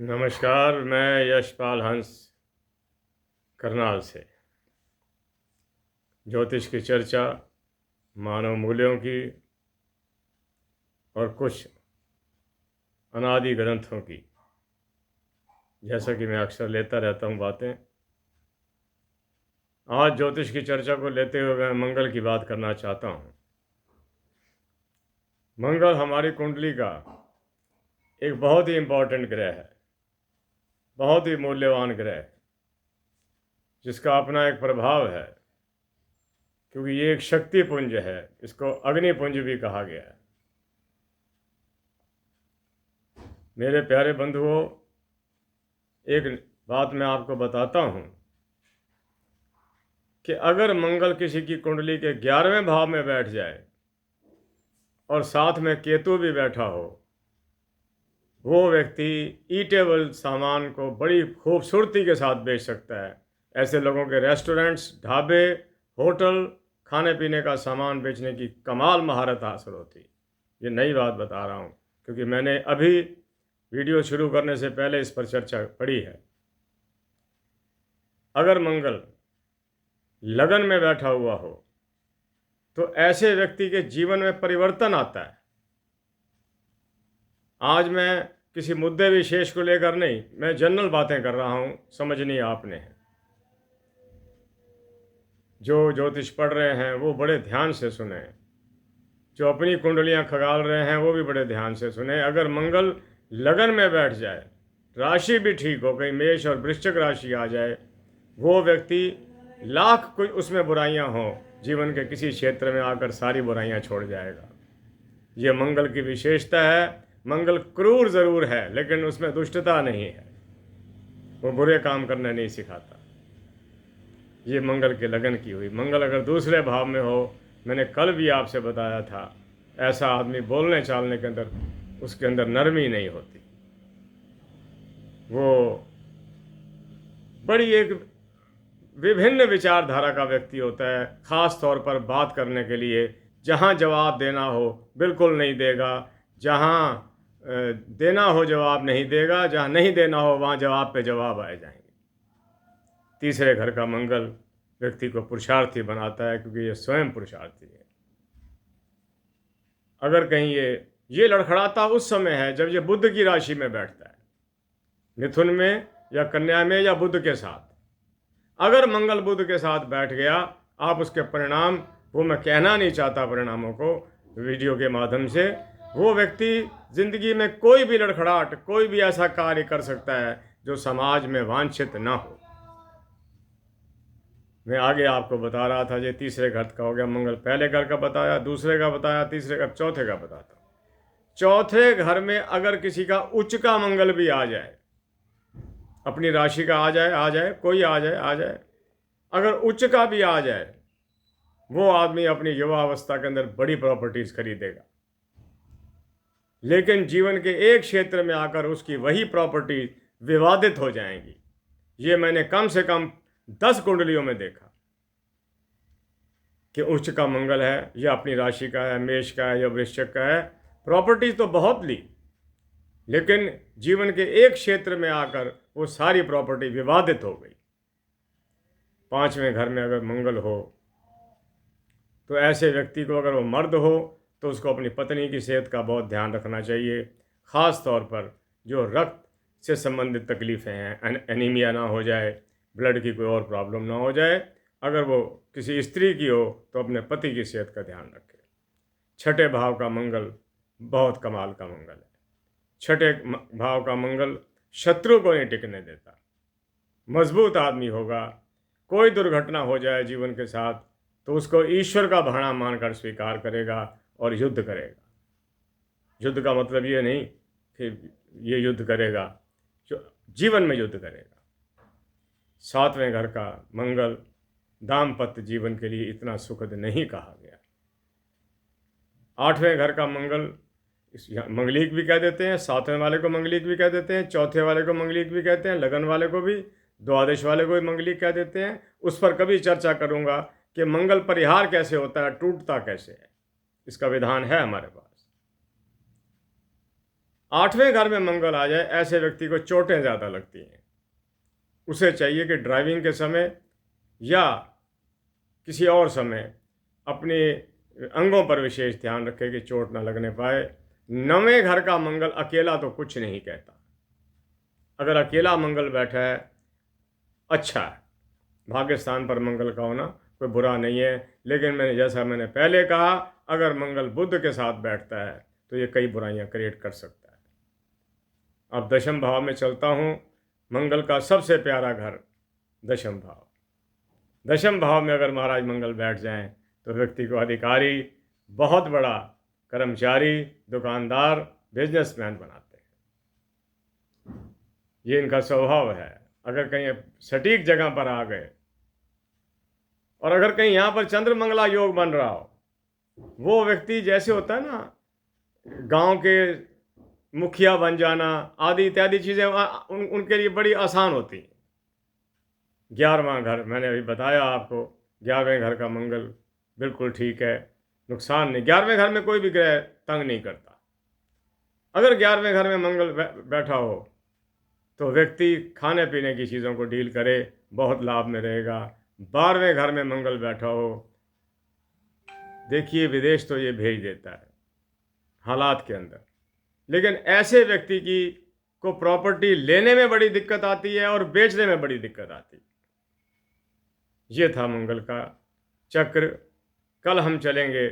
नमस्कार। मैं यशपाल हंस करनाल से ज्योतिष की चर्चा, मानव मूल्यों की और कुछ अनादि ग्रंथों की, जैसा कि मैं अक्सर लेता रहता हूँ बातें। आज ज्योतिष की चर्चा को लेते हुए मैं मंगल की बात करना चाहता हूँ। मंगल हमारी कुंडली का एक बहुत ही इम्पोर्टेंट ग्रह है, बहुत ही मूल्यवान ग्रह है, जिसका अपना एक प्रभाव है, क्योंकि ये एक शक्ति पुंज है। इसको अग्नि पुंज भी कहा गया है। मेरे प्यारे बंधुओं, एक बात मैं आपको बताता हूँ कि अगर मंगल किसी की कुंडली के 11वें भाव में बैठ जाए और साथ में केतु भी बैठा हो, वो व्यक्ति ईटेबल सामान को बड़ी खूबसूरती के साथ बेच सकता है। ऐसे लोगों के रेस्टोरेंट्स, ढाबे, होटल, खाने पीने का सामान बेचने की कमाल महारत हासिल होती। ये नई बात बता रहा हूँ, क्योंकि मैंने अभी वीडियो शुरू करने से पहले इस पर चर्चा पड़ी है। अगर मंगल लगन में बैठा हुआ हो तो ऐसे व्यक्ति के जीवन में परिवर्तन आता है। आज मैं किसी मुद्दे विशेष को लेकर नहीं, मैं जनरल बातें कर रहा हूँ, समझनी आपने है। जो ज्योतिष पढ़ रहे हैं वो बड़े ध्यान से सुने, जो अपनी कुंडलियाँ खगाल रहे हैं वो भी बड़े ध्यान से सुने। अगर मंगल लगन में बैठ जाए, राशि भी ठीक हो, कहीं मेष और वृश्चिक राशि आ जाए, वो व्यक्ति लाख कोई उसमें बुराइयां हों, जीवन के किसी क्षेत्र में आकर सारी बुराइयां छोड़ जाएगा। ये मंगल की विशेषता है। मंगल क्रूर ज़रूर है, लेकिन उसमें दुष्टता नहीं है। वो बुरे काम करना नहीं सिखाता। ये मंगल के लगन की हुई। मंगल अगर दूसरे भाव में हो, मैंने कल भी आपसे बताया था, ऐसा आदमी बोलने चालने के अंदर उसके अंदर नरमी नहीं होती। वो बड़ी एक विभिन्न विचारधारा का व्यक्ति होता है। ख़ास तौर पर बात करने के लिए जहाँ जवाब देना हो बिल्कुल नहीं देगा, जहाँ देना हो जवाब नहीं देगा, जहाँ नहीं देना हो वहाँ जवाब पे जवाब आ जाएंगे। तीसरे घर का मंगल व्यक्ति को पुरुषार्थी बनाता है, क्योंकि ये स्वयं पुरुषार्थी है। अगर कहीं ये लड़खड़ाता उस समय है जब ये बुध की राशि में बैठता है, मिथुन में या कन्या में या बुध के साथ। अगर मंगल बुध के साथ बैठ गया, आप उसके परिणाम, वो मैं कहना नहीं चाहता परिणामों को वीडियो के माध्यम से, वो व्यक्ति जिंदगी में कोई भी लड़खड़ाहट, कोई भी ऐसा कार्य कर सकता है जो समाज में वांछित ना हो। मैं आगे आपको बता रहा था, ये तीसरे घर का हो गया मंगल। पहले घर का बताया, दूसरे का बताया, तीसरे का, चौथे का बताता हूँ। चौथे घर में अगर किसी का उच्च का मंगल भी आ जाए, अपनी राशि का आ जाए, कोई आ जाए, अगर उच्च का भी आ जाए, वो आदमी अपनी युवावस्था के अंदर बड़ी प्रॉपर्टीज खरीदेगा, लेकिन जीवन के एक क्षेत्र में आकर उसकी वही प्रॉपर्टी विवादित हो जाएंगी। ये मैंने कम से कम 10 कुंडलियों में देखा कि उच्च का मंगल है, या अपनी राशि का है, मेष का है या वृश्चिक का है, प्रॉपर्टीज तो बहुत ली, लेकिन जीवन के एक क्षेत्र में आकर वो सारी प्रॉपर्टी विवादित हो गई। 5वें घर में अगर मंगल हो तो ऐसे व्यक्ति को, अगर वो मर्द हो तो उसको अपनी पत्नी की सेहत का बहुत ध्यान रखना चाहिए। ख़ास तौर पर जो रक्त से संबंधित तकलीफ़ें हैं, एनीमिया ना हो जाए, ब्लड की कोई और प्रॉब्लम ना हो जाए। अगर वो किसी स्त्री की हो तो अपने पति की सेहत का ध्यान रखे। छठे भाव का मंगल बहुत कमाल का मंगल है। छठे भाव का मंगल शत्रु को नहीं टिकने देता। मजबूत आदमी होगा। कोई दुर्घटना हो जाए जीवन के साथ तो उसको ईश्वर का भाणा मानकर स्वीकार करेगा और युद्ध करेगा। युद्ध का मतलब ये नहीं कि ये युद्ध करेगा, जो जीवन में युद्ध करेगा। 7वें घर का मंगल दाम्पत्य जीवन के लिए इतना सुखद नहीं कहा गया। 8वें घर का मंगल मंगलिक भी कह देते हैं, 7वें वाले को मंगलिक भी कह देते हैं, चौथे वाले को मंगलिक भी कहते हैं, लगन वाले को भी, द्वादश वाले को भी मंगलिक कह देते हैं। उस पर कभी चर्चा करूंगा कि मंगल परिहार कैसे होता है, टूटता कैसे है। इसका विधान है हमारे पास। 8वें घर में मंगल आ जाए, ऐसे व्यक्ति को चोटें ज़्यादा लगती हैं। उसे चाहिए कि ड्राइविंग के समय या किसी और समय अपने अंगों पर विशेष ध्यान रखे कि चोट ना लगने पाए। 9वें घर का मंगल अकेला तो कुछ नहीं कहता। अगर अकेला मंगल बैठा है, अच्छा है, भाग्य स्थान पर मंगल का होना कोई बुरा नहीं है। लेकिन जैसा मैंने पहले कहा, अगर मंगल बुध के साथ बैठता है तो ये कई बुराइयां क्रिएट कर सकता है। अब दशम भाव में चलता हूँ। मंगल का सबसे प्यारा घर दशम भाव। दशम भाव में अगर महाराज मंगल बैठ जाएं तो व्यक्ति को अधिकारी, बहुत बड़ा कर्मचारी, दुकानदार, बिजनेसमैन बनाते हैं। ये इनका स्वभाव है। अगर कहीं सटीक जगह पर आ गए और अगर कहीं यहाँ पर चंद्र मंगला योग बन रहा हो, वो व्यक्ति जैसे होता है ना, गांव के मुखिया बन जाना आदि इत्यादि चीज़ें उनके लिए बड़ी आसान होती हैं। 11वां घर मैंने अभी बताया आपको, 11वें घर का मंगल बिल्कुल ठीक है, नुकसान नहीं। 11वें घर में कोई भी ग्रह तंग नहीं करता। अगर 11वें घर में मंगल बैठा हो तो व्यक्ति खाने पीने की चीज़ों को डील करे, बहुत लाभ में रहेगा। 12वें घर में मंगल बैठा हो, देखिए विदेश तो ये भेज देता है हालात के अंदर, लेकिन ऐसे व्यक्ति को प्रॉपर्टी लेने में बड़ी दिक्कत आती है और बेचने में बड़ी दिक्कत आती है। ये था मंगल का चक्र। कल हम चलेंगे,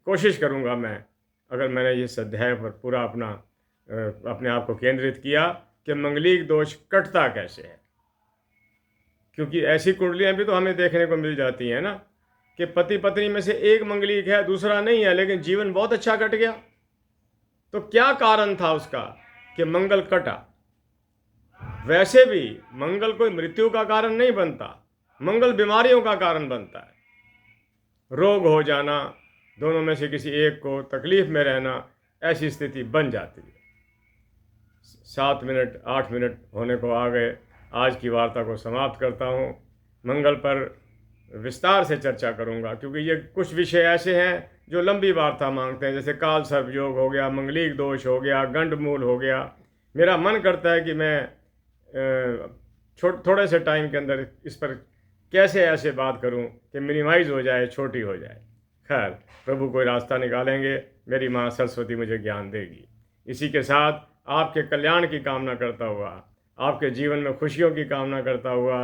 कोशिश करूँगा मैं, अगर मैंने इस अध्याय पर पूरा अपने आप को केंद्रित किया कि मंगलिक दोष कटता कैसे है। क्योंकि ऐसी कुंडलियाँ भी तो हमें देखने को मिल जाती हैं ना, कि पति पत्नी में से एक मंगलिक है, दूसरा नहीं है, लेकिन जीवन बहुत अच्छा कट गया। तो क्या कारण था उसका कि मंगल कटा? वैसे भी मंगल कोई मृत्यु का कारण नहीं बनता, मंगल बीमारियों का कारण बनता है। रोग हो जाना, दोनों में से किसी एक को तकलीफ में रहना, ऐसी स्थिति बन जाती है। 7 मिनट 8 मिनट होने को आ गए। आज की वार्ता को समाप्त करता हूँ। मंगल पर विस्तार से चर्चा करूँगा, क्योंकि ये कुछ विषय ऐसे हैं जो लंबी वार्ता मांगते हैं, जैसे काल सर्प योग हो गया, मंगलिक दोष हो गया, गंडमूल हो गया। मेरा मन करता है कि मैं थोड़े से टाइम के अंदर इस पर कैसे ऐसे बात करूं कि मिनिमाइज़ हो जाए, छोटी हो जाए। खैर, प्रभु कोई रास्ता निकालेंगे, मेरी माँ सरस्वती मुझे ज्ञान देगी। इसी के साथ आपके कल्याण की कामना करता हुआ, आपके जीवन में खुशियों की कामना करता हुआ,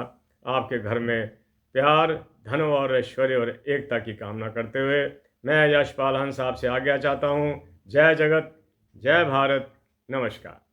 आपके घर में प्यार, धन और ऐश्वर्य और एकता की कामना करते हुए मैं यशपाल हंस आपसे आज्ञा चाहता हूँ। जय जगत, जय भारत, नमस्कार।